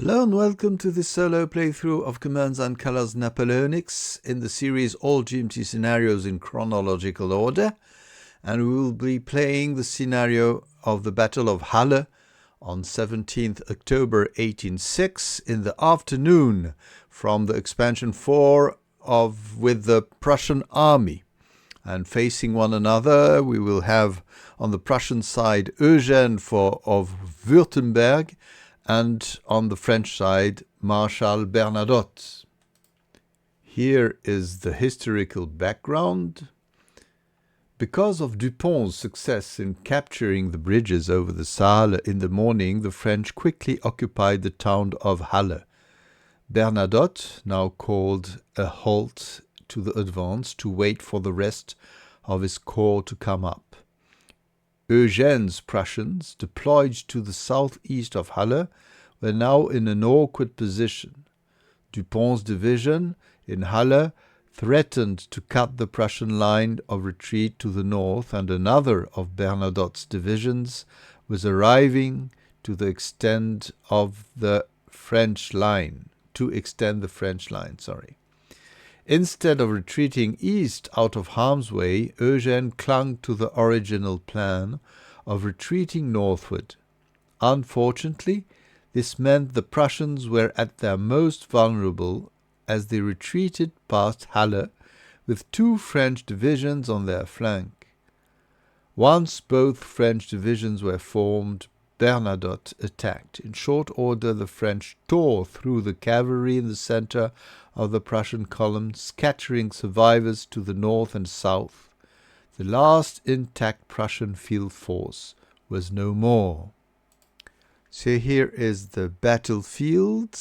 Hello and welcome to this solo playthrough of Commands and Colors Napoleonics in the series All GMT Scenarios in Chronological Order. And we will be playing the scenario of the Battle of Halle on 17th October 1806 in the afternoon from the expansion 4 with the Prussian army. And facing one another, we will have on the Prussian side Eugène of Württemberg, and on the French side, Marshal Bernadotte. Here is the historical background. Because of Dupont's success in capturing the bridges over the Saale in the morning, the French quickly occupied the town of Halle. Bernadotte now called a halt to the advance to wait for the rest of his corps to come up. Eugène's Prussians, deployed to the southeast of Halle, were now in an awkward position. Dupont's division in Halle threatened to cut the Prussian line of retreat to the north, and another of Bernadotte's divisions was arriving to extend the French line. Instead of retreating east out of harm's way, Eugène clung to the original plan of retreating northward. Unfortunately, this meant the Prussians were at their most vulnerable as they retreated past Halle with two French divisions on their flank. Once both French divisions were formed, Bernadotte attacked. In short order, the French tore through the cavalry in the center of the Prussian column, scattering survivors to the north and south. The last intact Prussian field force was no more. So here is the battlefield,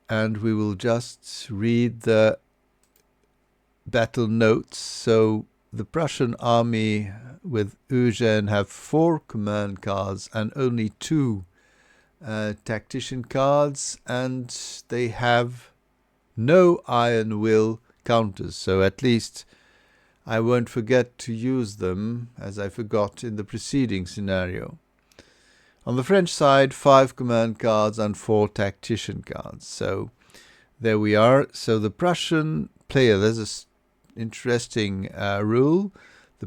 and we will just read the battle notes. So the Prussian army with Eugène have 4 command cards and only 2 tactician cards, and they have no iron will counters, so at least I won't forget to use them as I forgot in the preceding scenario. On the French side, 5 command cards and 4 tactician cards. So there we are. So the Prussian player, there's an interesting rule. The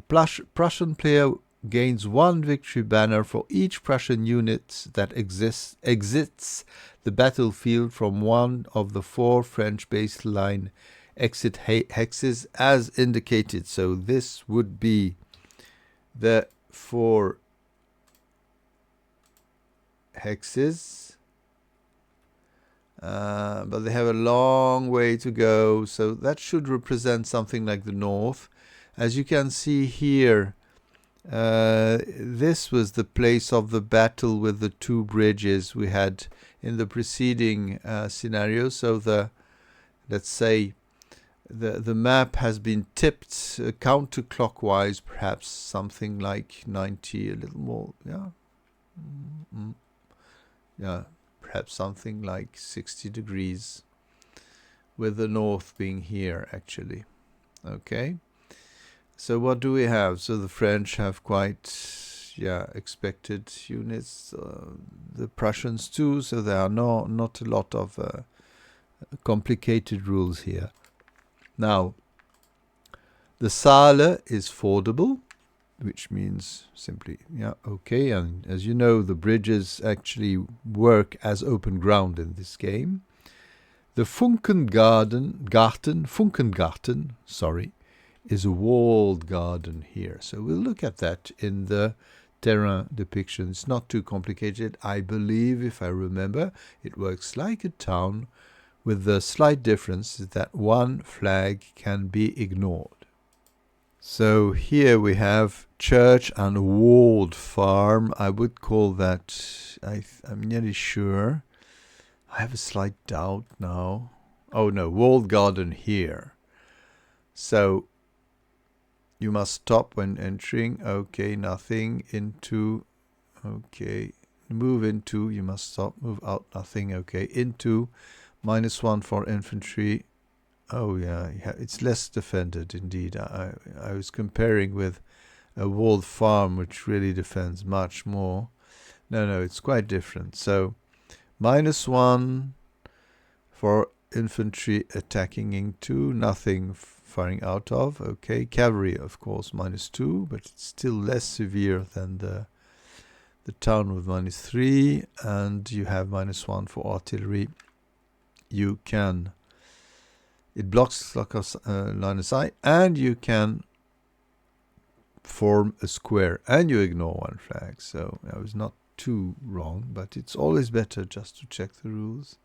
Prussian player gains 1 victory banner for each Prussian unit that exits the battlefield from one of the 4 French baseline exit hexes as indicated. So this would be the 4 hexes, but they have a long way to go, so that should represent something like the north. As you can see here, this was the place of the battle with the 2 bridges we had in the preceding scenario. So let's say the map has been tipped counterclockwise, perhaps something like 90, a little more, perhaps something like 60 degrees, with the north being here actually. Okay, so what do we have? So the French have quite expected units, the Prussians too, so there are not a lot of complicated rules here. Now, the Saale is fordable, which means simply, okay, and as you know, the bridges actually work as open ground in this game. The Funkengarten, is a walled garden here. So we'll look at that in the terrain depiction. It's not too complicated. I believe, if I remember, it works like a town, with the slight difference that one flag can be ignored. So here we have church and walled farm. I would call that, I'm nearly sure. I have a slight doubt now. Oh no, walled garden here. So you must stop when entering. Okay, nothing. Into. Okay, move into. You must stop. Move out. Nothing. Okay, into. -1 for infantry. Oh yeah, it's less defended indeed. I was comparing with a walled farm, which really defends much more. No, it's quite different. So -1 for infantry attacking into, nothing firing out of. Okay, cavalry, of course, -2, but it's still less severe than the town with -3, and you have -1 for artillery. You can, it blocks line of sight, and you can form a square, and you ignore one flag. So I was not too wrong, but it's always better just to check the rules.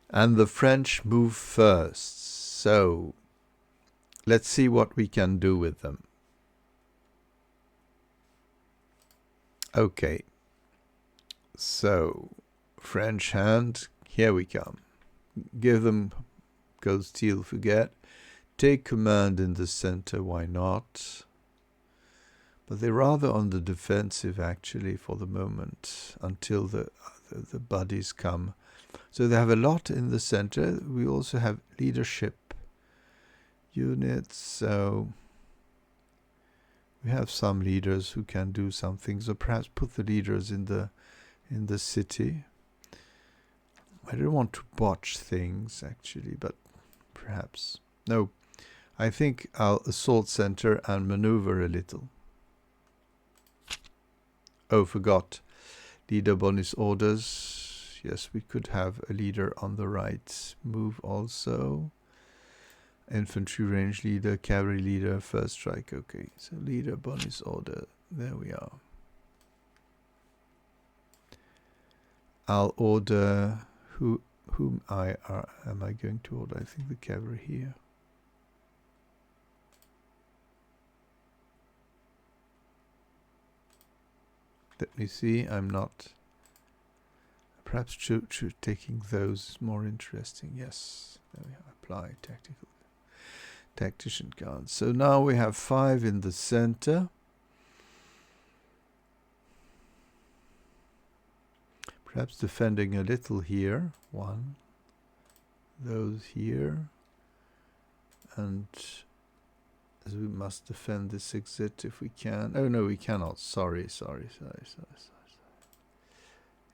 And the French move first. So let's see what we can do with them. Okay. So French hand, here we come. Give them go steal, forget. Take command in the center, why not? But they're rather on the defensive actually for the moment until the buddies come. So they have a lot in the center. We also have leadership units, so we have some leaders who can do something. So perhaps put the leaders in the city. I don't want to botch things actually, but perhaps. No, I think I'll assault center and maneuver a little. Oh, forgot. Leader bonus orders. Yes, we could have a leader on the right move also. Infantry range leader, cavalry leader, first strike. Okay, so leader bonus order. There we are. I'll order whom am I going to order? I think the cavalry here. Let me see. I'm not. Perhaps taking those is more interesting. Yes, there we are. Apply tactician card. So now we have 5 in the center. Perhaps defending a little here. 1. Those here. And as we must defend this exit if we can. Oh no, we cannot. Sorry.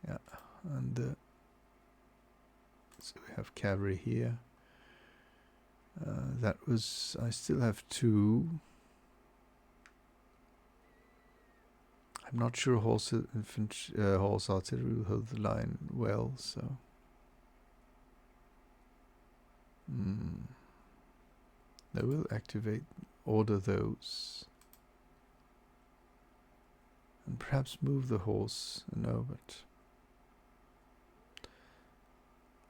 Yeah. And so we have cavalry here. That was, I still have 2. I'm not sure horse artillery will hold the line well, so. They will activate, order those. And perhaps move the horse. No,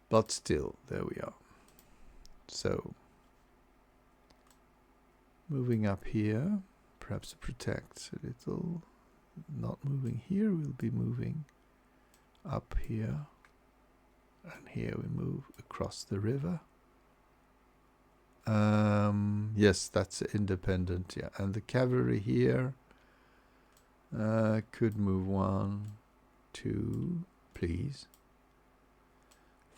but still, there we are. So, moving up here, perhaps to protect a little. Not moving here, we'll be moving up here. And here we move across the river. Yes, that's independent, yeah. And the cavalry here could move 1, 2, please.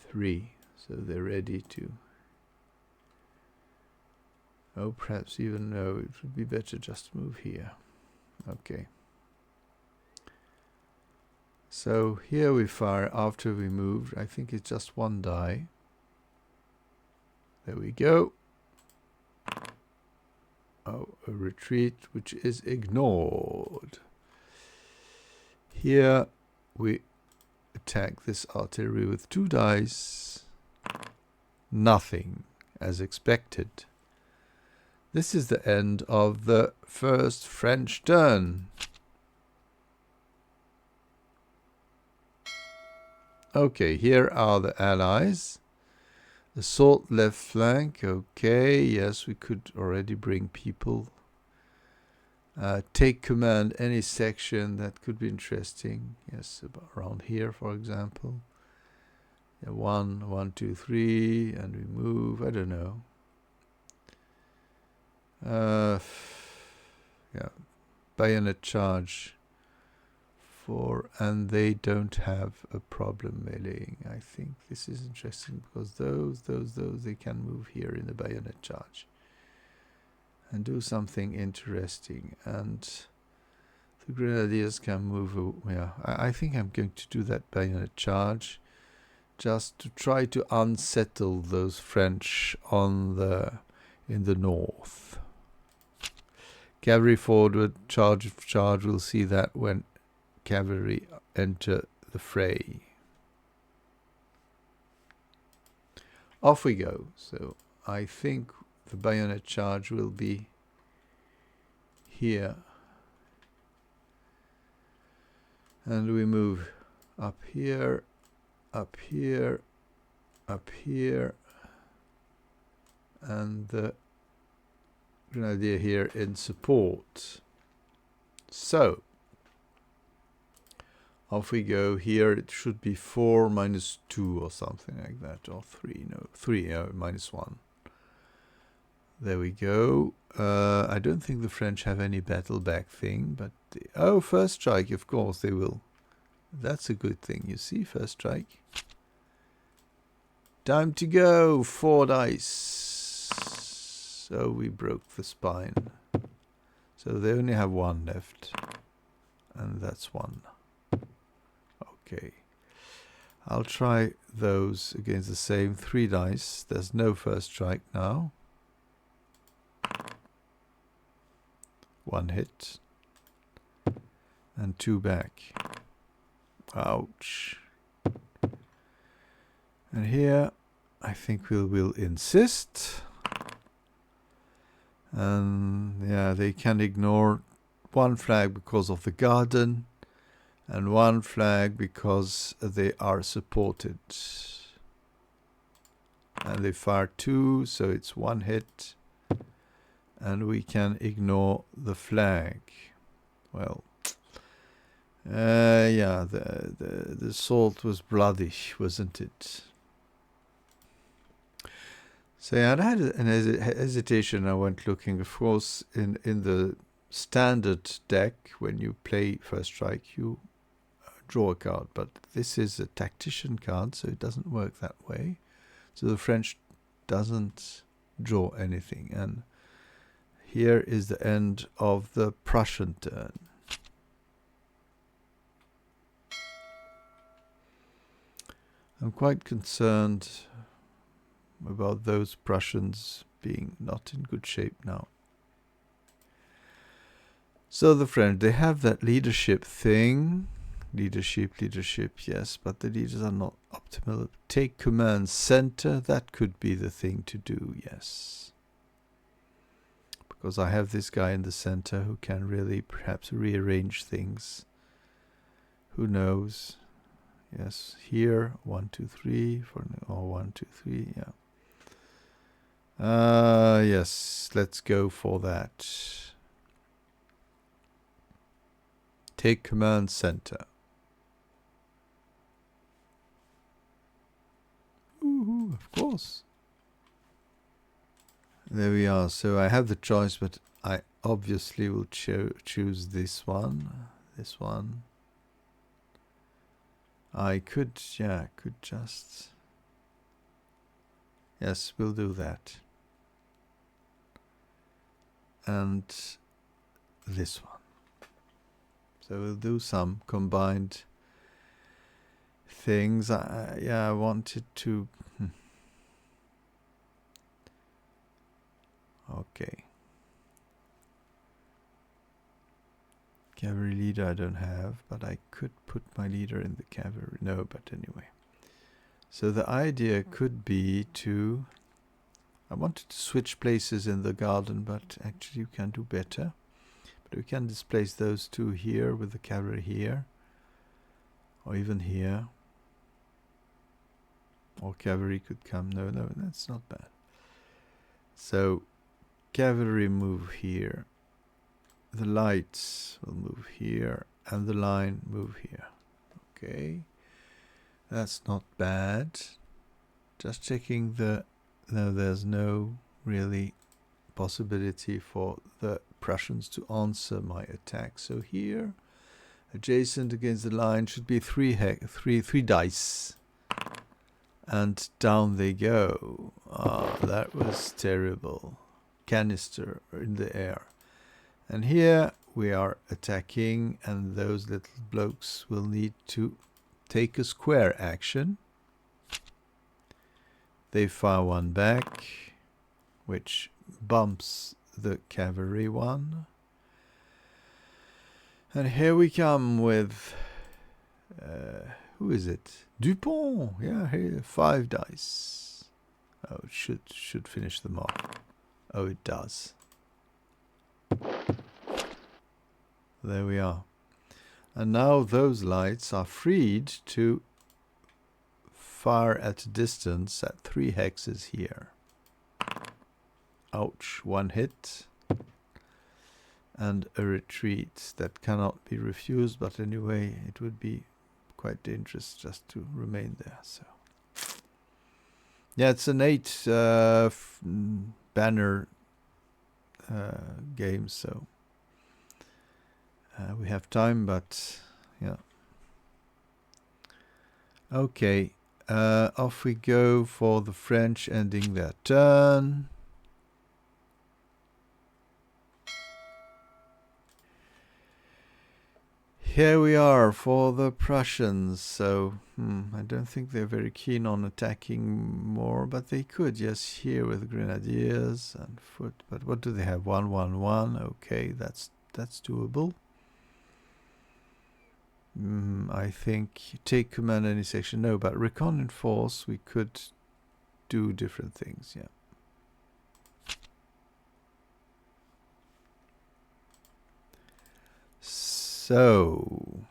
3, so they're ready to. Oh, perhaps even no, it would be better just to move here. Okay. So here we fire after we moved. I think it's just 1 die. There we go. Oh, a retreat which is ignored. Here we attack this artillery with 2 dice. Nothing, as expected. This is the end of the first French turn. Okay, here are the allies. Assault left flank. Okay, yes, we could already bring people. Take command any section. That could be interesting. Yes, about around here, for example. Yeah, 1, 2, 3, and we move. I don't know. Yeah, bayonet charge. And they don't have a problem meleeing. I think this is interesting because those, they can move here in the bayonet charge and do something interesting. And The grenadiers can move. Yeah, I think I'm going to do that bayonet charge, just to try to unsettle those French in the north. Cavalry forward, charge. We'll see that when cavalry enter the fray. Off we go. So I think the bayonet charge will be here. And we move up here, up here, up here, and the grenadier here in support. So off we go. Here it should be 4 minus 2 or something like that, or 3. No, 3 minus 1. There we go. I don't think the French have any battle back thing, but first strike, of course they will. That's a good thing. You see, first strike. Time to go. 4 dice. So we broke the spine. So they only have 1 left, and that's 1. Okay. I'll try those against the same 3 dice. There's no first strike now. 1 hit. And 2 back. Ouch. And here I think we will insist. And yeah, they can ignore 1 flag because of the garden, and 1 flag because they are supported. And they fire 2, so it's 1 hit. And we can ignore the flag. Well, yeah, the assault was bloody, wasn't it? So yeah, I had an hesitation. I went looking, of course, in the standard deck, when you play first strike, you draw a card. But this is a tactician card, so it doesn't work that way. So the French doesn't draw anything. And here is the end of the Prussian turn. I'm quite concerned about those Prussians being not in good shape now. So the French, they have that leadership thing. Leadership, yes, but the leaders are not optimal. Take command center, that could be the thing to do, yes. Because I have this guy in the center who can really perhaps rearrange things. Who knows? Yes, here, 1, 2, 3, or 1, 2, 3, yeah. Yes, let's go for that. Take command center. Ooh, of course. There we are. So I have the choice, but I obviously will choose this one. This one. I could just... Yes, we'll do that. And this one. So we'll do some combined things. I wanted to... Okay. Cavalry leader I don't have, but I could put my leader in the cavalry. No, but anyway. So the idea could be to... I wanted to switch places in the garden, but actually you can do better. But we can displace those 2 here with the cavalry here. Or even here. Or cavalry could come. No, that's not bad. So cavalry move here. The lights will move here. And the line move here. Okay. That's not bad. Just checking the... No, there's no really possibility for the Prussians to answer my attack. So here, adjacent against the line, should be 3 dice. And down they go. Ah, that was terrible. Canister in the air. And here we are attacking, and those little blokes will need to take a square action. They fire one back, which bumps the cavalry one. And here we come with, who is it? Dupont. Yeah, here, 5 dice. Oh, it should finish them off. Oh, it does. There we are. And now those lights are freed to fire at a distance at 3 hexes here. Ouch, 1 hit. And a retreat that cannot be refused, but anyway, it would be quite dangerous just to remain there. So, yeah, it's an 8 banner game, so we have time, but yeah. Okay, off we go for the French ending their turn. Here we are for the Prussians, so I don't think they're very keen on attacking more, but they could, yes, here with grenadiers and foot. But what do they have? 1-1-1. Okay, that's doable. I think take command any section. No, but recon in force, we could do different things, yeah. So,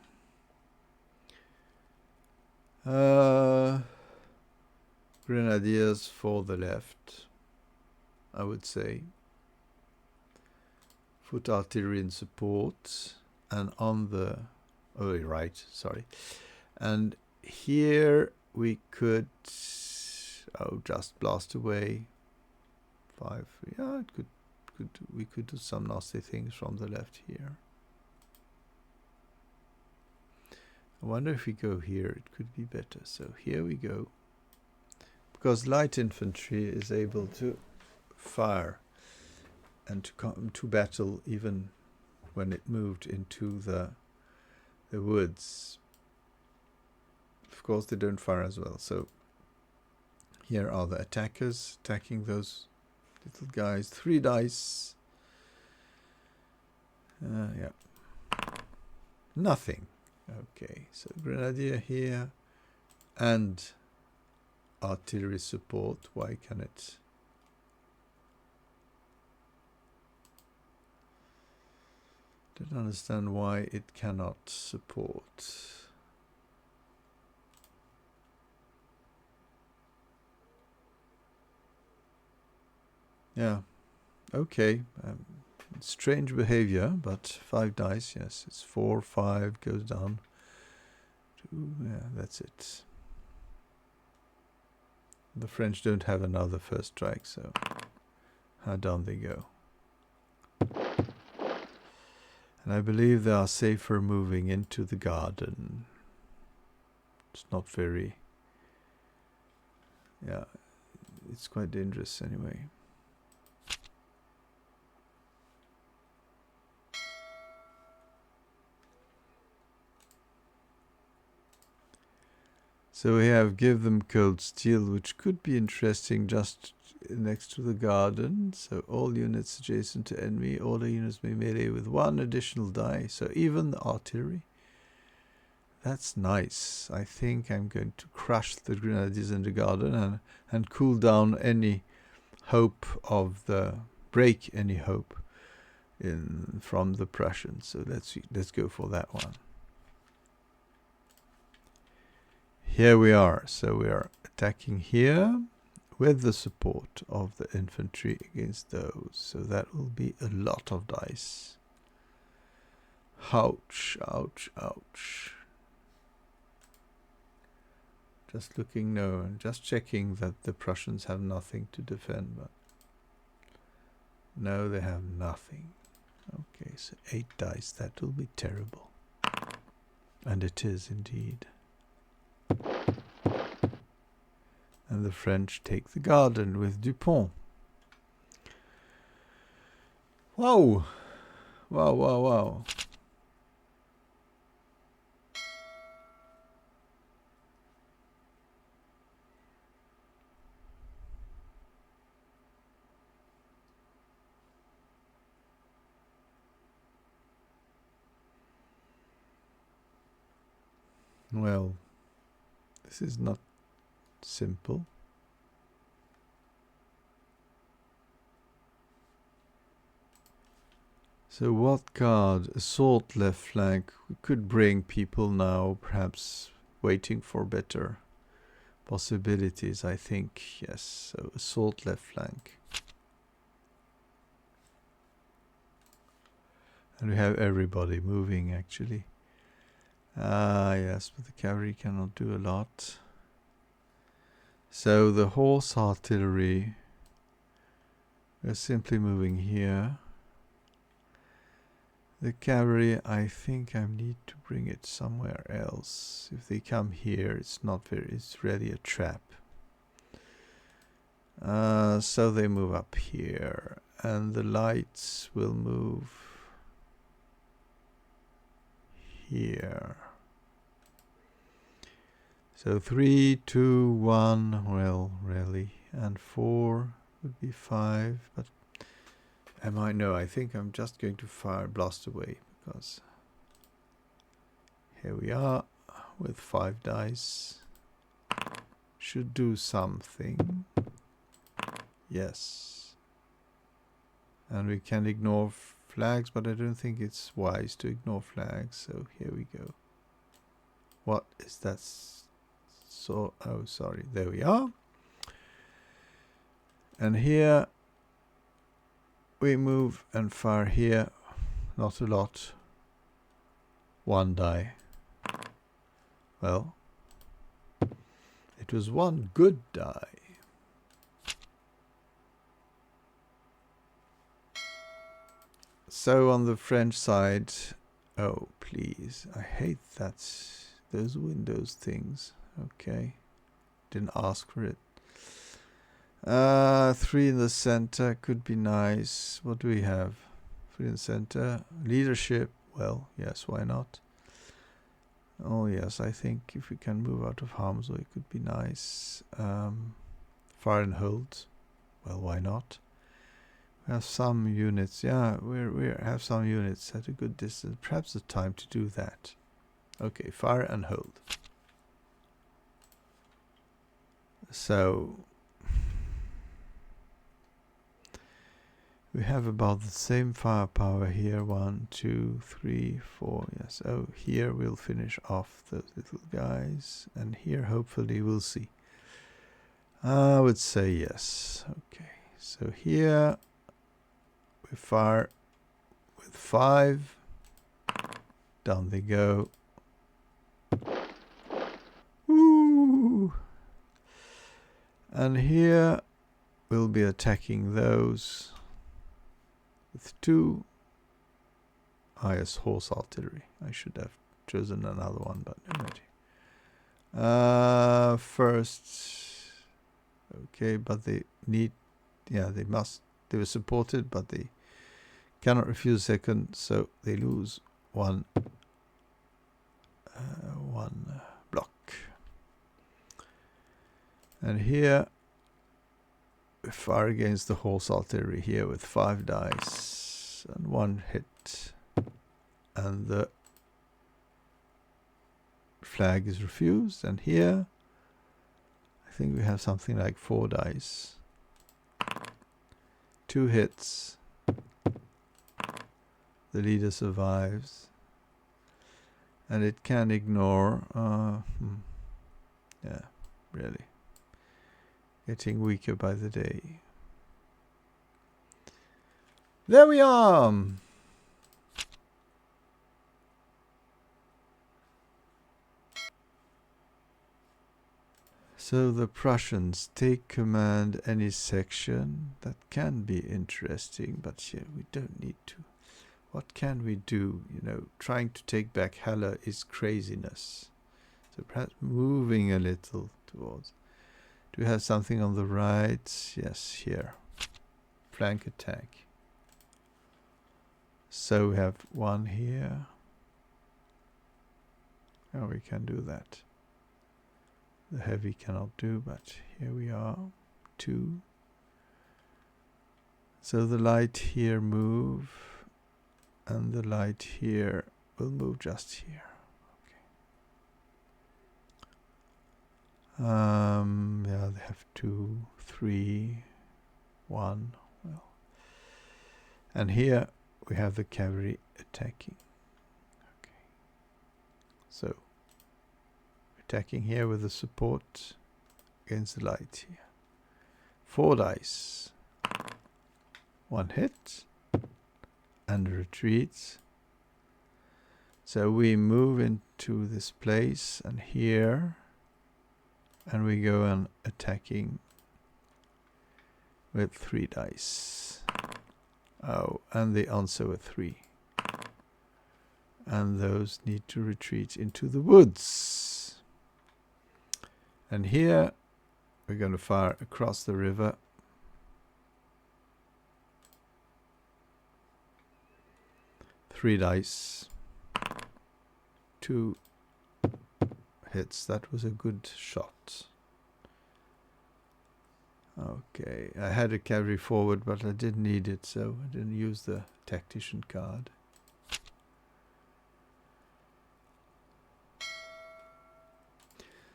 grenadiers for the left, I would say. Foot artillery in support, and on the right, sorry. And here we could, just blast away 5. Yeah, we could do some nasty things from the left here. I wonder if we go here, it could be better. So here we go. Because light infantry is able to fire and to come to battle even when it moved into the woods. Of course, they don't fire as well. So here are the attackers attacking those little guys. 3 dice. Yeah. Nothing. Okay, so grenadier here and artillery support. Why can it? Don't understand why it cannot support. Yeah, okay. Strange behavior, but 5 dice, yes. It's 4, 5, goes down. 2, yeah, that's it. The French don't have another first strike, so how down they go. And I believe they are safer moving into the garden. It's not very... yeah, it's quite dangerous anyway. So we have give them cold steel, which could be interesting just next to the garden. So all units adjacent to enemy, order units may melee with 1 additional die. So even the artillery. That's nice. I think I'm going to crush the grenadiers in the garden and cool down any hope of break any hope from the Prussians. So let's go for that one. Here we are, so we are attacking here with the support of the infantry against those. So that will be a lot of dice. Ouch, ouch, ouch. Just looking, no, just checking that the Prussians have nothing to defend. But no, they have nothing. Okay, so 8 dice, that will be terrible. And it is indeed. And the French take the garden with Dupont. Wow! Wow, wow, wow. Well, this is not simple. So what card? Assault left flank. We could bring people now, perhaps waiting for better possibilities, I think. Yes, so assault left flank. And we have everybody moving, actually. Yes, but the cavalry cannot do a lot. So the horse artillery, we're simply moving here. The cavalry, I think I need to bring it somewhere else. If they come here, it's really a trap. So they move up here, and the lights will move here. So 3, 2, 1, well, really, and 4 would be 5, but no, I think I'm just going to blast away, because here we are with 5 dice. Should do something. Yes. And we can ignore flags, but I don't think it's wise to ignore flags, so here we go. What is that? So, oh, sorry, there we are. And here we move and fire here. Not a lot. 1 die. Well, it was 1 good die. So on the French side, oh please, I hate those Windows things. Okay, didn't ask for it. 3 in the center could be nice. What do we have? 3 in the center. Leadership. Well, yes, why not? Oh yes, I think if we can move out of harm's way, it could be nice. Fire and hold. Well, why not? We have some units. Yeah, we have some units at a good distance. Perhaps the time to do that. Okay, fire and hold. So we have about the same firepower here. 1, 2, 3, 4. Yes. Oh, here we'll finish off those little guys, and here hopefully we'll see. I would say yes. Okay. So here we fire with 5. Down they go. Woo! And here we'll be attacking those with 2. Yes, horse artillery. I should have chosen another one, but no matter. First, okay, but they need, yeah, they were supported, but they cannot refuse second, so they lose 1 block. And here we fire against the horse artillery here with 5 dice and 1 hit, and the flag is refused. And here I think we have something like 4 dice, 2 hits, the leader survives, and it can ignore. Yeah, really getting weaker by the day. There we are. So the Prussians take command any section. That can be interesting, but here we don't need to. What can we do? You know, trying to take back Halle is craziness. So perhaps moving a little towards. Do we have something on the right? Yes, here. Flank attack. So we have one here. Oh, we can do that. The heavy cannot do, but here we are. 2. So the light here move, and the light here will move just here. Yeah, they have 2, 3, 1. Well, and here we have the cavalry attacking. Okay. So attacking here with the support against the light here. 4 dice. 1 hit and retreat. So we move into this place and here, and we go on attacking with 3 dice. Oh, and they answer with 3. And those need to retreat into the woods. And here we're going to fire across the river. Three dice. 2 hits. That was a good shot. Okay, I had a cavalry forward, but I didn't need it, so I didn't use the tactician card.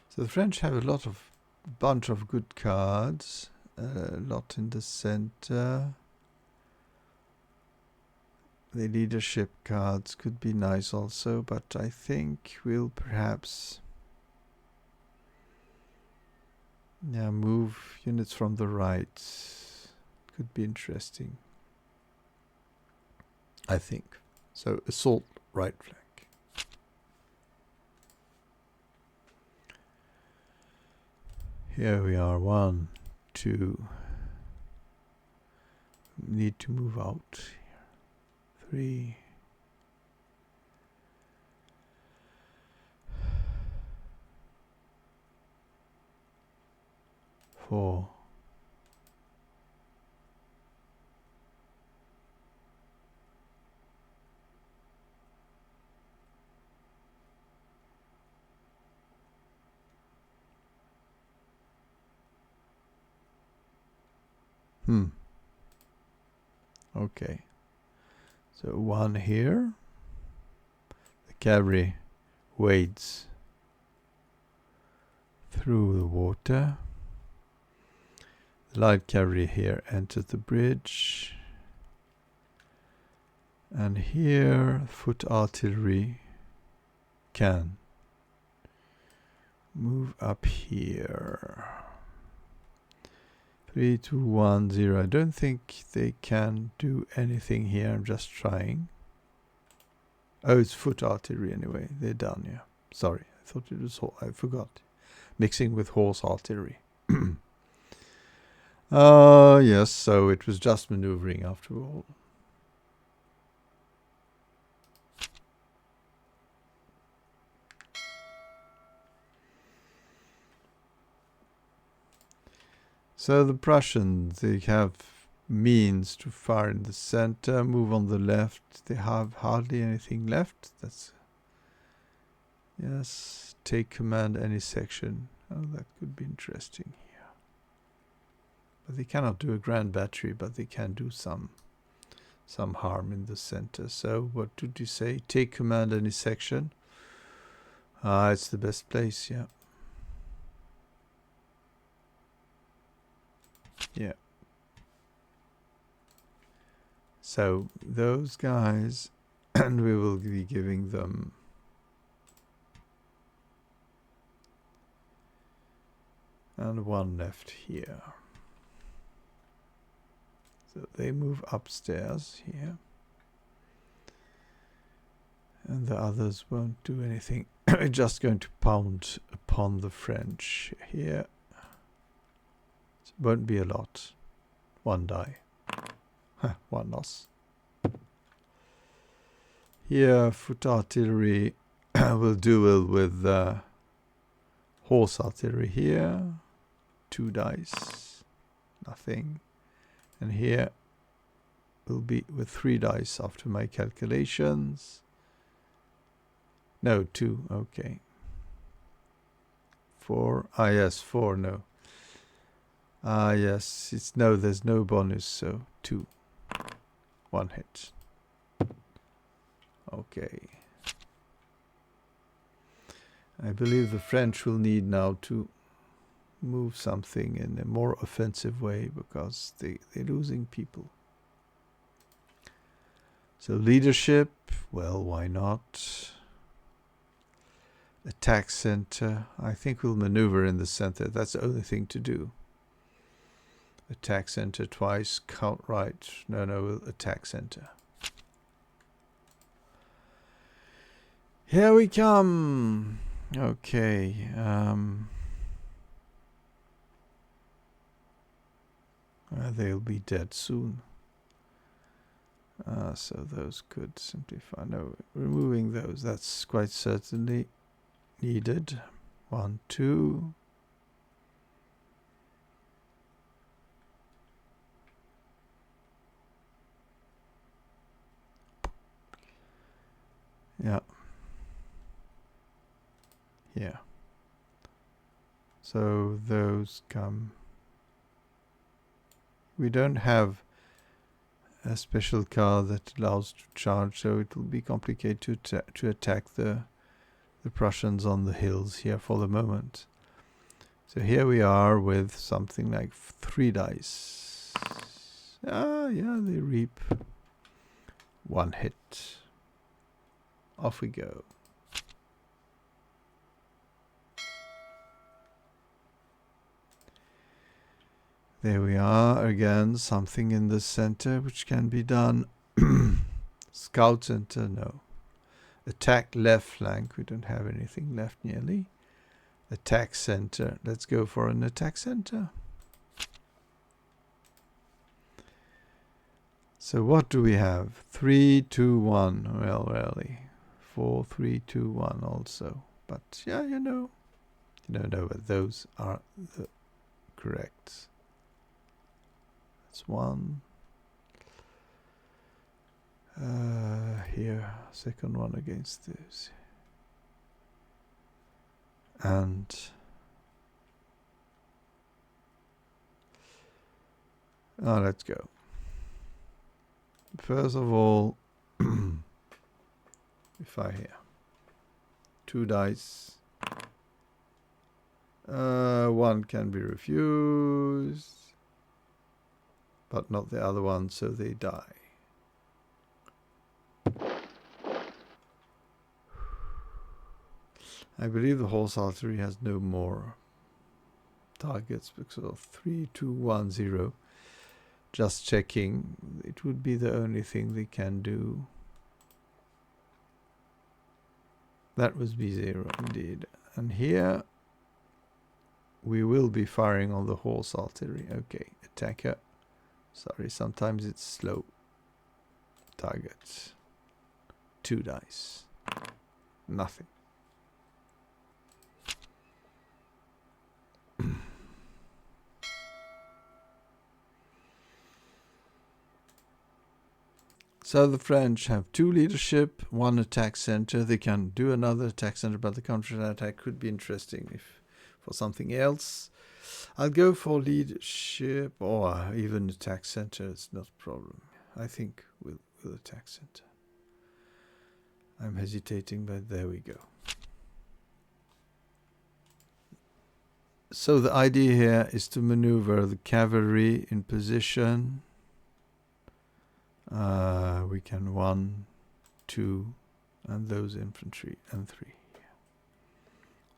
So the French have a bunch of good cards, a lot in the center. The leadership cards could be nice also, but I think we'll perhaps move units from the right. Could be interesting, I think. So assault right flank. Here we are. 1, 2. Need to move out here. 3. 4. 5. Okay. So 1 here. The cavalry wades through the water. The light cavalry here enters the bridge. And here foot artillery can move up here. 3, 2, 1, 0. I don't think they can do anything here. I'm just trying. Oh, it's foot artillery anyway. They're done, yeah. Sorry, I thought it was I forgot. Mixing with horse artillery. Yes, so it was just maneuvering after all. So the Prussians, they have means to fire in the center, move on the left. They have hardly anything left. That's, yes, take command any section. Oh, that could be interesting here. But they cannot do a grand battery, but they can do some harm in the center. So what did you say? Take command any section. It's the best place, yeah. Yeah. So those guys, and we will be giving them and 1 left here. So they move upstairs here. And the others won't do anything. We're just going to pound upon the French here. Won't be a lot. 1 die. 1 loss. Here, foot artillery will duel with horse artillery here. 2 dice. Nothing. And here, will be with 3 dice after my calculations. No, 2, okay. 4, yes, 4, no. Yes, it's no, there's no bonus, so 2. 1 hit. Okay. I believe the French will need now to move something in a more offensive way because they're losing people. So leadership, well, why not? Attack center, I think we'll maneuver in the center. That's the only thing to do. Attack center twice, count right. No, we'll attack center. Here we come. Okay. They'll be dead soon. So those could simplify. No, removing those. That's quite certainly needed. 1, 2. Yeah. Yeah. So those come. We don't have a special card that allows to charge, so it will be complicated to attack the Prussians on the hills here for the moment. So here we are with something like 3 dice. Yeah, they reap. 1 hit. Off we go. There we are again, something in the center which can be done. Scout center, no. Attack left flank, we don't have anything left nearly. Attack center, let's go for an attack center. So what do we have? 3, 2, 1. Well, really. 4, 3, 2, 1 also. But yeah, you don't know, but those are the correct. That's 1. Here, second one against this. And let's go. First of all, if I hear 2 dice, 1 can be refused, but not the other one, so they die. I believe the horse artillery has no more targets because of 3, 2, 1, 0. Just checking, it would be the only thing they can do. That was B0 indeed. And here we will be firing on the horse artillery. Okay, attacker. Sorry, sometimes it's slow. Target. 2 dice. Nothing. So the French have 2 leadership, 1 attack center. They can do another attack center, but the counter-attack could be interesting if for something else. I'll go for leadership or even attack center. It's not a problem. I think we'll attack center. I'm hesitating, but there we go. So the idea here is to maneuver the cavalry in position. We can 1, 2, and those infantry, and 3.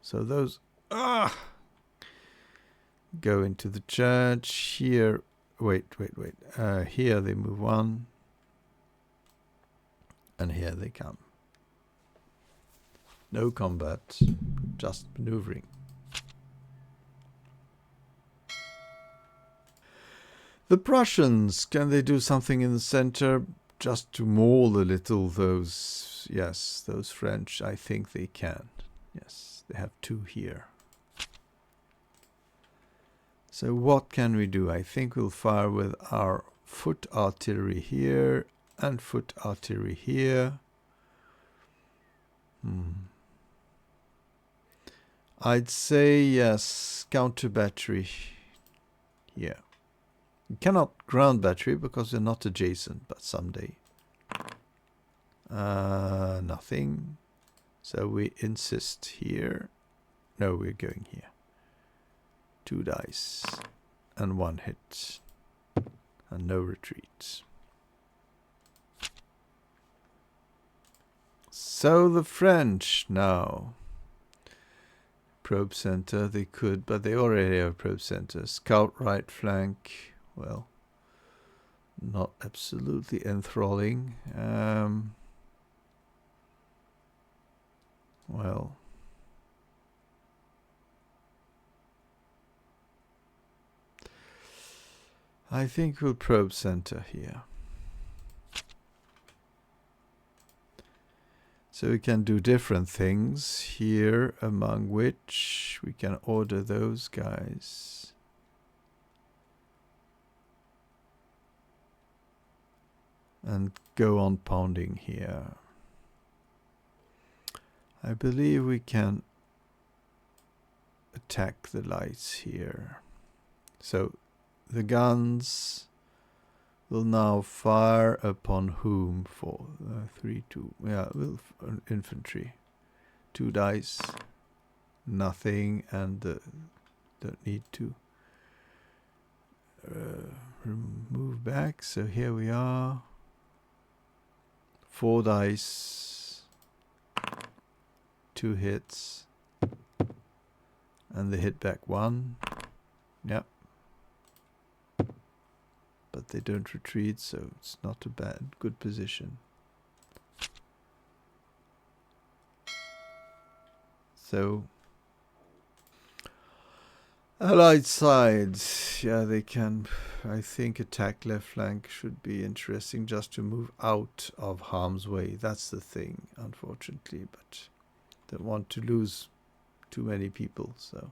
So those go into the church. Here, wait. Here they move 1, and here they come. No combat, just maneuvering. The Prussians, can they do something in the center just to maul a little those, yes, those French? I think they can. Yes, they have 2 here. So what can we do? I think we'll fire with our foot artillery here and foot artillery here. I'd say yes, counter battery here. You cannot ground battery because they're not adjacent, but someday. Nothing. So we insist here. No, we're going here. 2 dice and 1 hit and no retreat. So the French now. Probe center, they could, but they already have probe center. Scout right flank, well, not absolutely enthralling. Well, I think we'll probe center here. So we can do different things here, among which we can order those guys. And go on pounding here. I believe we can attack the lights here. So the guns will now fire upon whom for 3, 2. Yeah, infantry. 2 dice. Nothing, and don't need to move back. So here we are. 4 dice. 2 hits. And the hit back 1. Yep. But they don't retreat, so it's not a good position. So, Allied sides, yeah, they can, I think attack left flank should be interesting just to move out of harm's way. That's the thing, unfortunately, but don't want to lose too many people, so.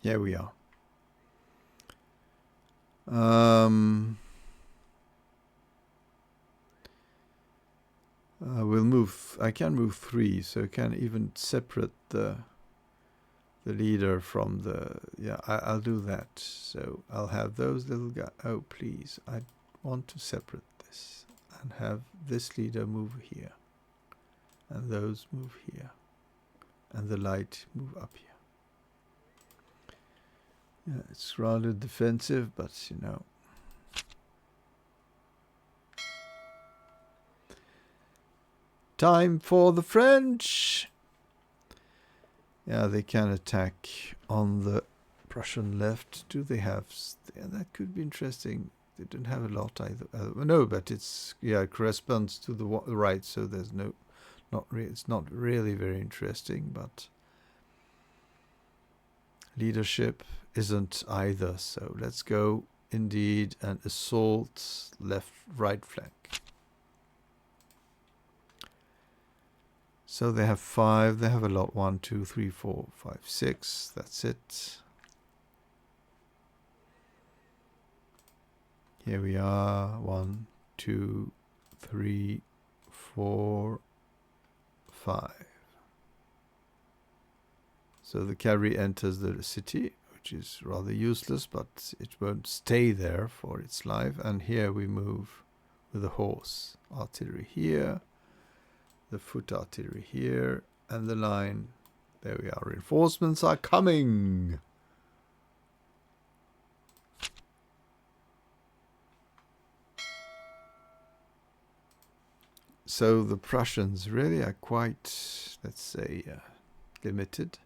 Here we are. We'll move. I can move 3, so I can even separate the leader from the. Yeah, I'll do that. So I'll have those little guys. Oh, please! I want to separate this and have this leader move here, and those move here, and the light move up here. Yeah, it's rather defensive, but you know. Time for the French! Yeah, they can attack on the Prussian left. Do they have... Yeah, that could be interesting. They don't have a lot either. No, but it's... Yeah, it corresponds to the right, so there's no... it's not really very interesting, but... Leadership isn't either, so let's go indeed and assault right flank. So they have 5, they have a lot, 1, 2, 3, 4, 5, 6, that's it. Here we are, 1, 2, 3, 4, 5. So the cavalry enters the city, which is rather useless, but it won't stay there for its life. And here we move with the horse artillery here, the foot artillery here, and the line. There we are. Reinforcements are coming. So the Prussians really are quite, let's say, limited.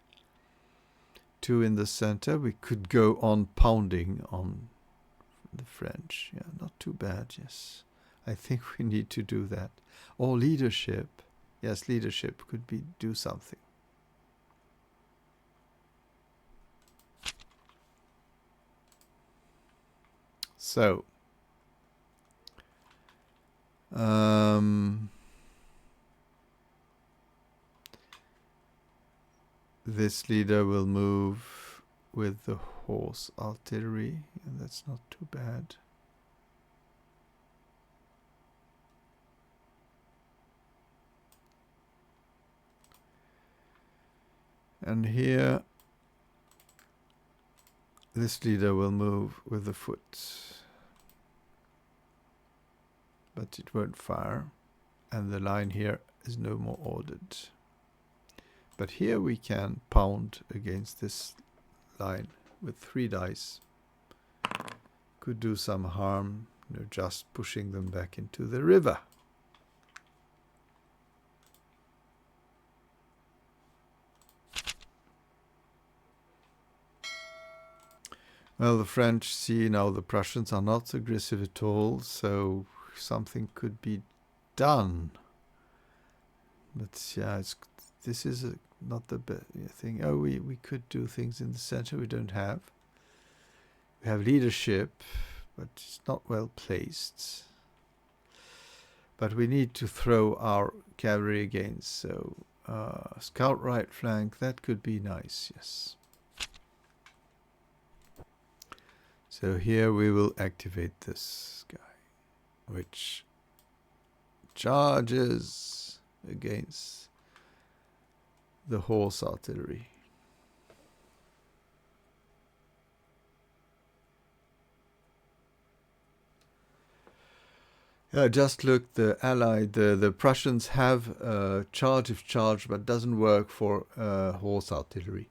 2 in the center. We could go on pounding on the French. Yeah, not too bad, yes. I think we need to do that. Or leadership. Yes, leadership could do something. So, This leader will move with the horse artillery, and that's not too bad. And here, this leader will move with the foot, but it won't fire, and the line here is no more ordered. But here we can pound against this line with 3 dice. Could do some harm, just pushing them back into the river. Well, the French see now the Prussians are not aggressive at all, so something could be done. But yeah, this is not the best thing. Oh, we could do things in the center we don't have. We have leadership, but it's not well placed. But we need to throw our cavalry against, so scout right flank, that could be nice, yes. So here we will activate this guy, which charges against the horse artillery. Just look, the Allied, the Prussians have charge if charged, but doesn't work for horse artillery.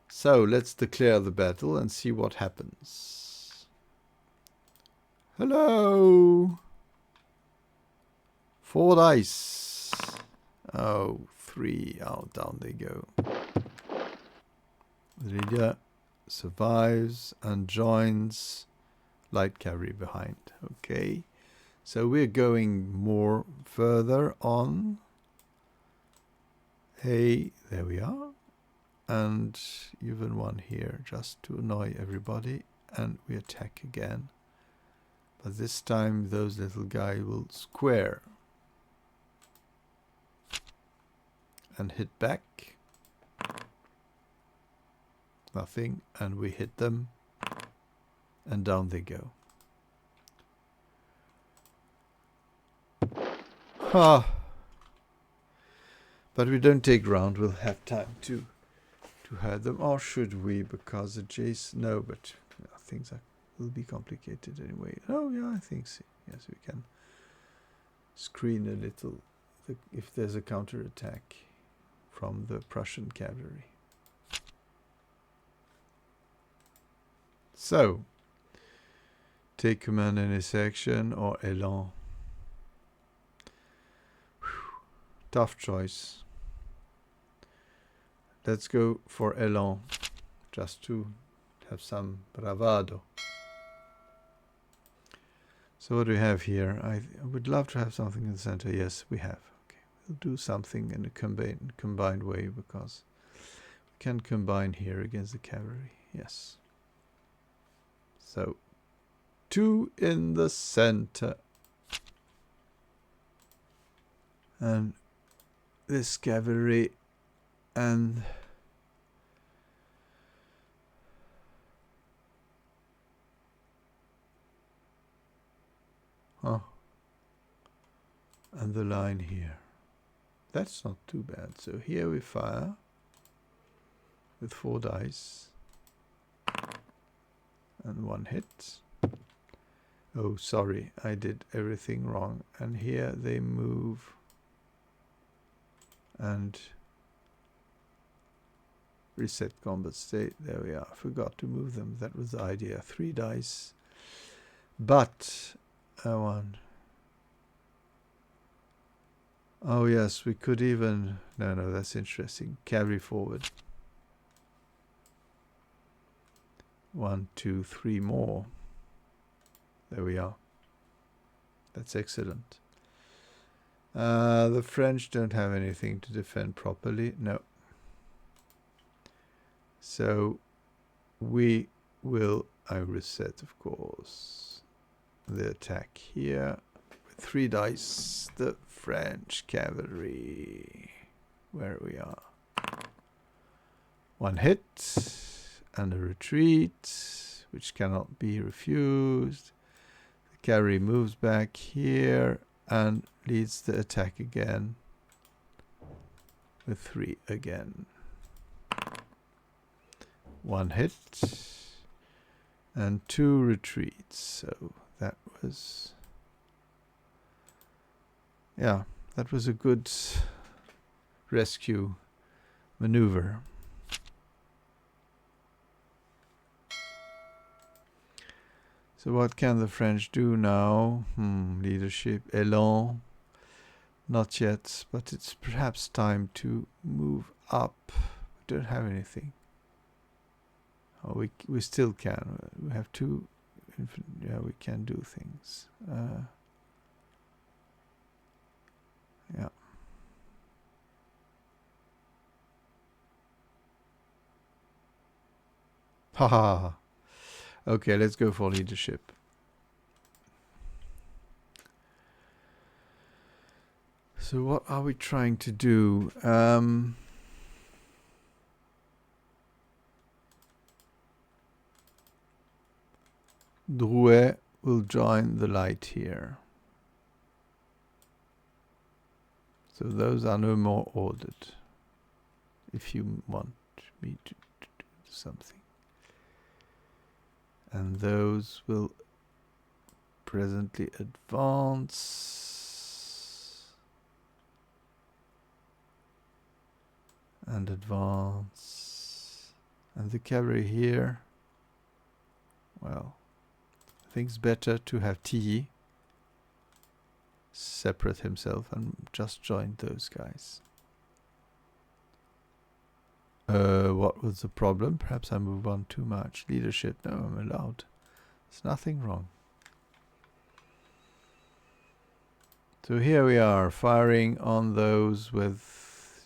So let's declare the battle and see what happens. Hello! 4 dice. Oh, 3. Oh, down they go. The leader survives and joins light cavalry behind. Okay. So we're going more further on. Hey, there we are. And even one here just to annoy everybody, and we attack again, but this time those little guy will square and hit back. Nothing, and we hit them, and down they go. But we don't take ground, we'll have time to hide them, or should we? Because the Jace, no, but things will be complicated anyway. Oh yeah, I think so. Yes, we can screen a little if there's a counter attack from the Prussian cavalry. So take command in a section or elan. Whew. Tough choice. Let's go for elan, just to have some bravado. So what do we have here? I would love to have something in the center. Yes, we have. Okay, we'll do something in a combined way, because we can combine here against the cavalry. Yes. So 2 in the center. And this cavalry and the line here. That's not too bad. So here we fire with 4 dice and 1 hit. Oh, sorry, I did everything wrong. And here they move and reset combat state. There we are. I forgot to move them. That was the idea. 3 dice. But I won. Oh yes, we could even... No, that's interesting. Cavalry forward. 1, 2, 3 more. There we are. That's excellent. The French don't have anything to defend properly. No. So we will... I reset, of course, the attack here. 3 dice, the French cavalry. where we are. One hit and a retreat, which cannot be refused. The cavalry moves back here and leads the attack again with 3 again. One hit and 2 retreats. So that was, yeah, that was a good rescue maneuver. So what can the French do now? Leadership, élan. Not yet, but it's perhaps time to move up. We don't have anything. Oh, we still can. We have 2. Yeah, we can do things. Yeah. Ha. Okay, let's go for leadership. So what are we trying to do? Drouet will join the light here. So those are no more ordered. If you want me to do something. And those will presently advance. And advance. And the cavalry here. Well, I think it's better to have T separate himself and just join those guys. What was the problem? Perhaps I moved on too much. Leadership. No, I'm allowed. There's nothing wrong. So here we are, firing on those with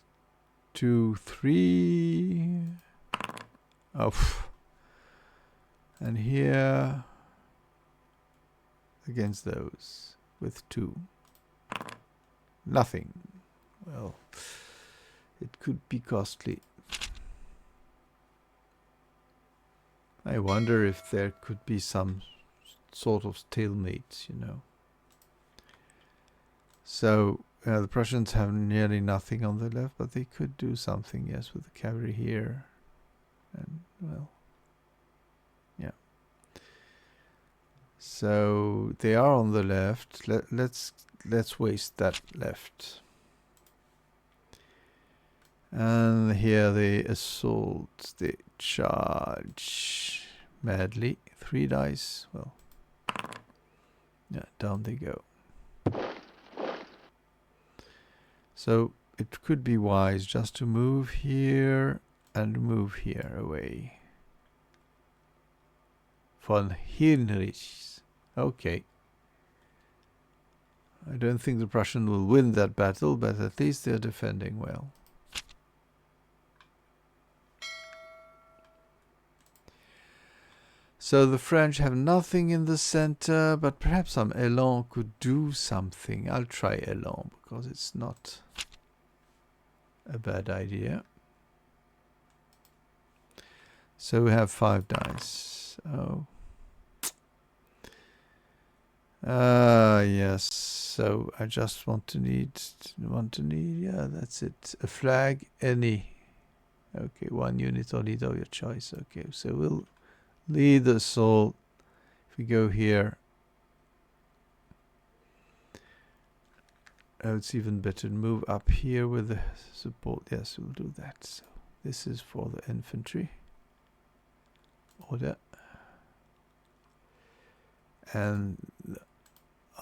2, 3. Oh. And here against those with 2. Nothing. Well, it could be costly. I wonder if there could be some sort of stalemate, you know. So the Prussians have nearly nothing on the left, but they could do something, yes, with the cavalry here. And, well, yeah. So they are on the left. Let's waste that left. And here they assault, they charge madly. 3 dice. Well, yeah, down they go. So it could be wise just to move here and move here away. Von Heinrichs. Okay. I don't think the Prussian will win that battle, but at least they're defending well. So the French have nothing in the center, but perhaps some élan could do something. I'll try élan because it's not a bad idea. So we have 5 dice. Oh. Yes. So I just want to need, yeah, that's it. A flag, any. Okay, 1 unit or leader of your choice. Okay, so we'll lead the assault. If we go here, oh, it's even better to move up here with the support. Yes, we'll do that. So this is for the infantry order and the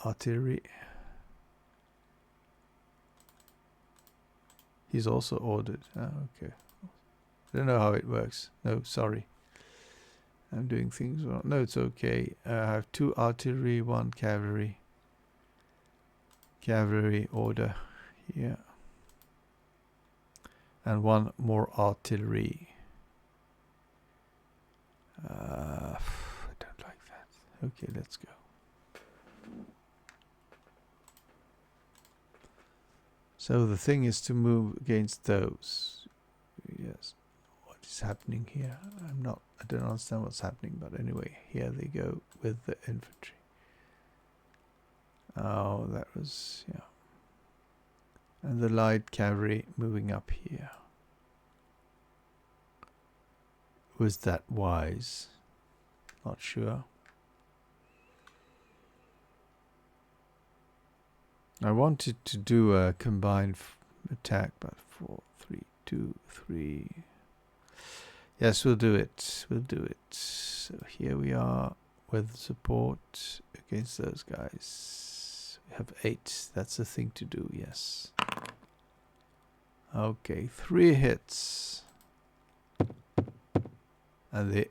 artillery. He's also ordered. Oh, okay. I don't know how it works. No, sorry. I'm doing things wrong. No, it's okay. I have 2 artillery, 1 cavalry. Cavalry order here. And 1 more artillery. I don't like that. Okay, let's go. So the thing is to move against those. Yes. What is happening here? I don't understand what's happening, but anyway, here they go with the infantry. Oh, that was, yeah. And the light cavalry moving up here. Was that wise? Not sure. I wanted to do a combined attack, but 4, 3, 2, 3. Yes, we'll do it. We'll do it. So here we are with support against those guys. We have 8. That's the thing to do, yes. Okay, 3 hits. And they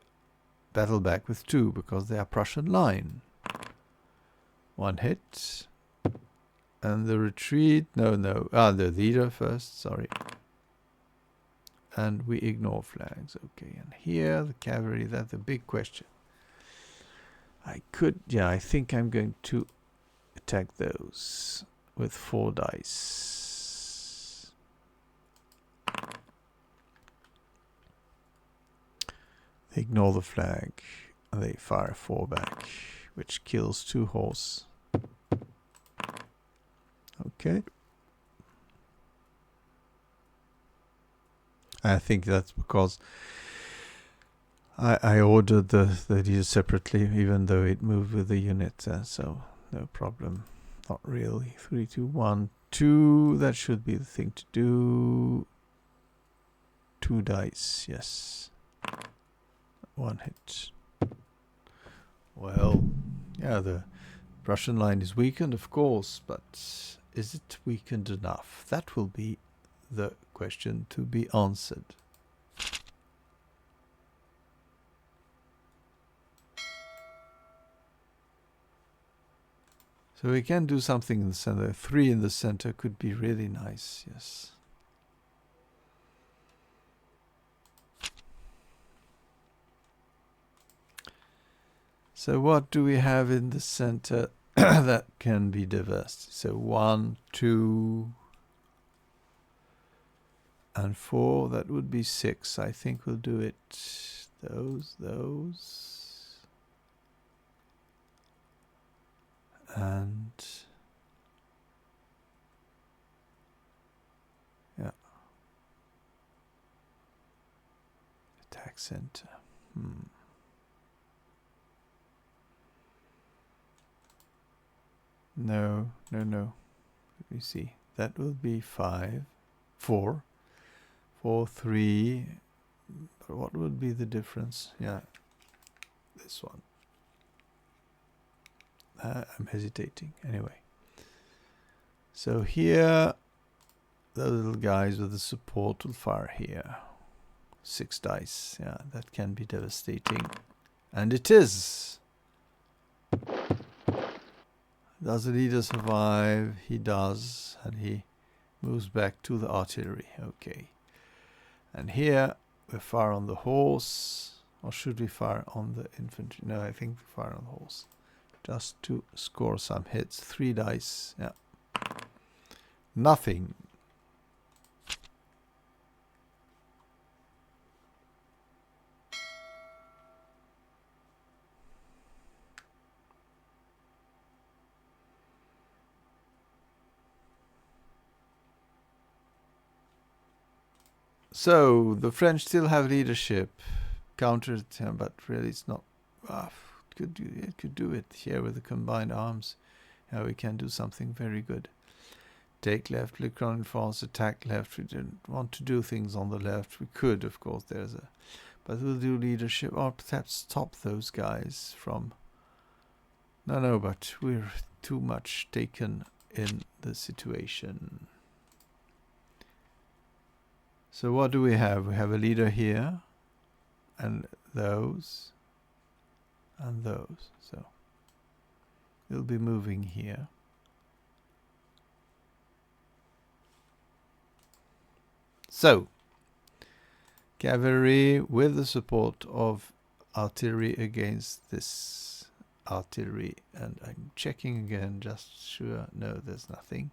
battle back with 2 because they are Prussian line. 1 hit. And the retreat, no. The leader first, sorry. And we ignore flags, okay. And here, the cavalry, that's the big question. I think I'm going to attack those with 4 dice. They ignore the flag, and they fire 4 back, which kills 2 horse. Okay. I think that's because I ordered the leader separately, even though it moved with the unit, so no problem. Not really. 3, 2, 1, 2. That should be the thing to do. 2 dice, yes. 1 hit. Well, yeah, the Prussian line is weakened, of course, but is it weakened enough? That will be the question to be answered. So we can do something in the center. 3 in the center could be really nice, yes. So what do we have in the center that can be diversity? So 1, 2, and 4. That would be 6. I think we'll do it. Those. And yeah. Attack center. No. Let me see. That will be 5, 4, 4, 3. But what would be the difference? Yeah, this one. I'm hesitating. Anyway. So here, the little guys with the support will fire here. 6 dice. Yeah, that can be devastating. And it is. Does the leader survive? He does. And he moves back to the artillery. Okay. And here we fire on the horse. Or should we fire on the infantry? No, I think we fire on the horse. Just to score some hits. 3 dice. Yeah. Nothing. So the French still have leadership, countered him, but really it's not. It could do it here with the combined arms. Yeah, we can do something very good. Take left, Le Crown in France, attack left. We didn't want to do things on the left. We could, of course. But we'll do leadership, or perhaps stop those guys from. No, but we're too much taken in the situation. So what do we have? We have a leader here, and those, and those. So we'll be moving here. So cavalry with the support of artillery against this artillery, and I'm checking again, just sure. No, there's nothing.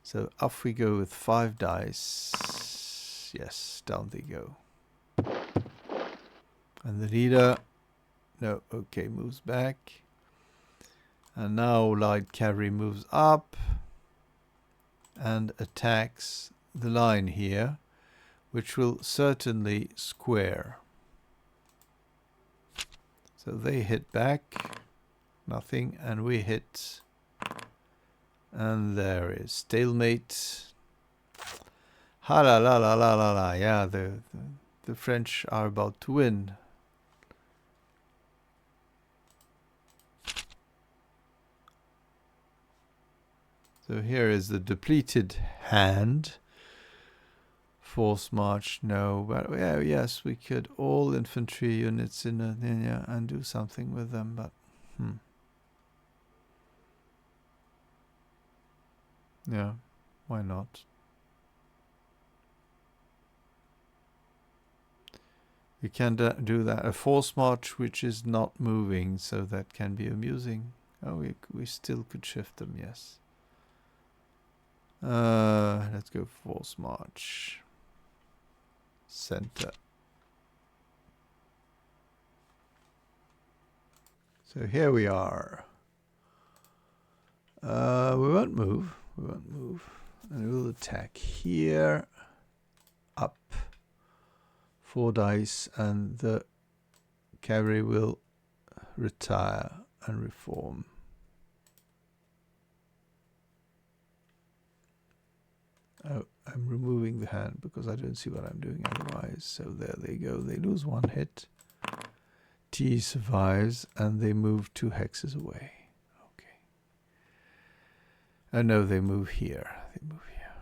So off we go with 5 dice. Yes, down they go. And the leader, no, okay, moves back. And now light cavalry moves up and attacks the line here, which will certainly square. So they hit back, nothing, and we hit. And there is stalemate. Ha la la la la la la. Yeah, the French are about to win. So here is the depleted hand. Force march, no, but yeah, yes, we could all infantry units in a linear and do something with them, but yeah, why not? We can do that. A force march which is not moving, so that can be amusing. Oh, we still could shift them, yes. Let's go force march. Center. So here we are. We won't move. We won't move. And we'll attack here. Up. 4 dice. And the cavalry will retire and reform. Oh, I'm removing the hand because I don't see what I'm doing otherwise. So there they go. They lose 1 hit. T survives and they move 2 hexes away. Okay. Oh no, they move here. They move here.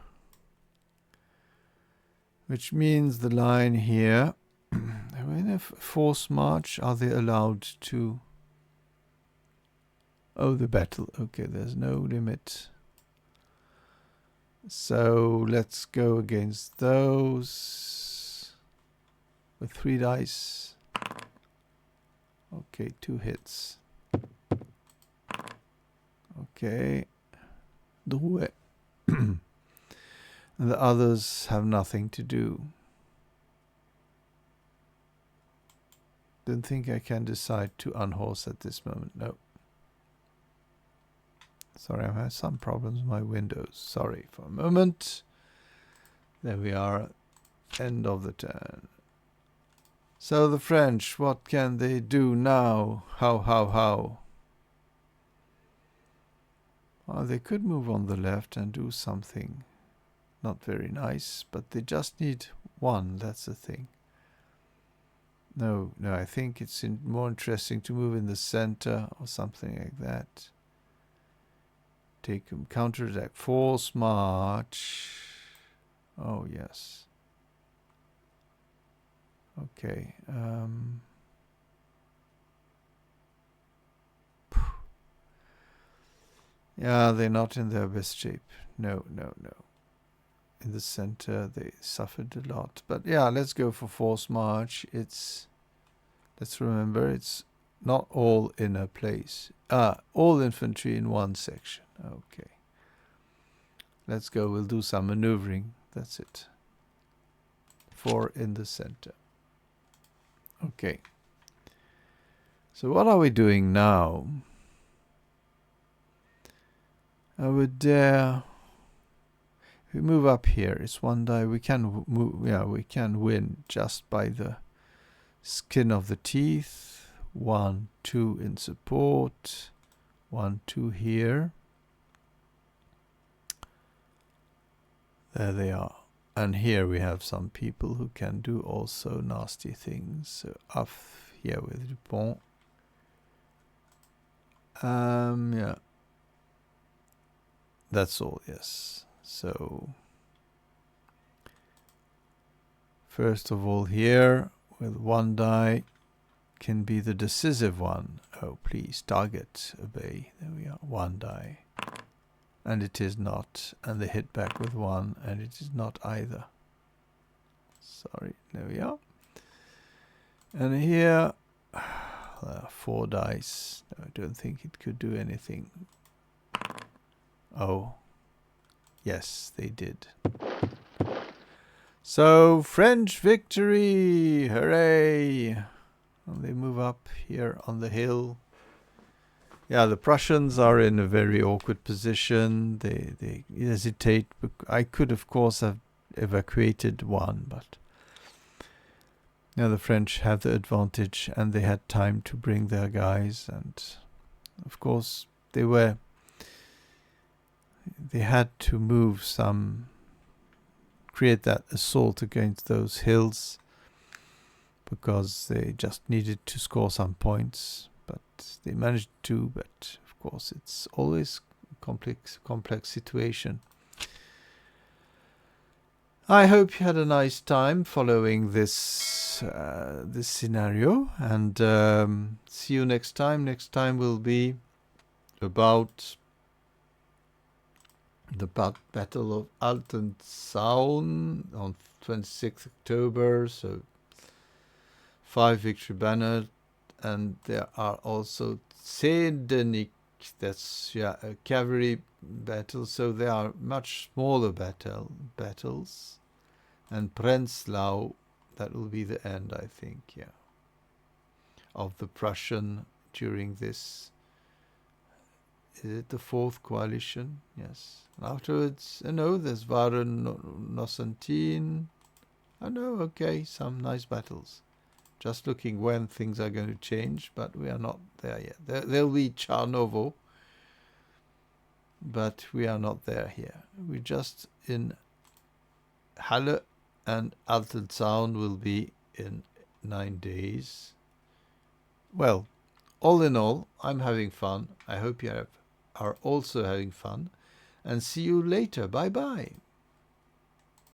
Which means the line here. In a force march, are they allowed to? Oh, the battle. Okay, there's no limit. So let's go against those with 3 dice. Okay, 2 hits. Okay. Drouet. And the others have nothing to do. Don't think I can decide to unhorse at this moment. No. Sorry, I've had some problems with my Windows. Sorry for a moment. There we are. End of the turn. So the French, what can they do now? How? Well, they could move on the left and do something not very nice, but they just need 1. That's the thing. No, I think it's more interesting to move in the center or something like that. Take them, counterattack, force march. Oh, yes. Okay. Yeah, they're not in their best shape. No. In the center, they suffered a lot. But yeah, let's go for force march. Let's remember, it's not all in a place. All infantry in 1 section. Okay. Let's go. We'll do some maneuvering. That's it. 4 in the center. Okay. So what are we doing now? I would if we move up here, it's 1 die. We can move. Yeah, we can win just by the skin of the teeth. 1, 2 in support. 1, 2 here. There they are. And here we have some people who can do also nasty things. So off here with Dupont. Yeah. That's all, yes. So first of all here with 1 die can be the decisive one. Oh, please, target, obey. There we are, 1 die. And it is not. And they hit back with 1, and it is not either. Sorry, there we are. And here, 4 dice. No, I don't think it could do anything. Oh. Yes, they did. So, French victory! Hooray! And they move up here on the hill. Yeah, the Prussians are in a very awkward position. They hesitate. I could, of course, have evacuated one, but now the French have the advantage, and they had time to bring their guys. And of course, they had to move some, create that assault against those hills, because they just needed to score some points. But they managed to. But of course, it's always a complex situation. I hope you had a nice time following this scenario, and see you next time. Next time will be about the Battle of Altenzaun on 26th October. So 5 victory banner, and there are also Zedenik. That's a cavalry battle. So there are much smaller battles. And Prenzlau, that will be the end, I think, of the Prussian during this. Is it the 4th coalition? Yes. And afterwards, there's Waren-Nossentin. Okay, some nice battles. Just looking when things are going to change, but we are not there yet. There'll be Charnovo, but we are not there here. We're just in Halle, and Altenzaun will be in 9 days. Well, all in all, I'm having fun. I hope you are also having fun. And see you later. Bye-bye.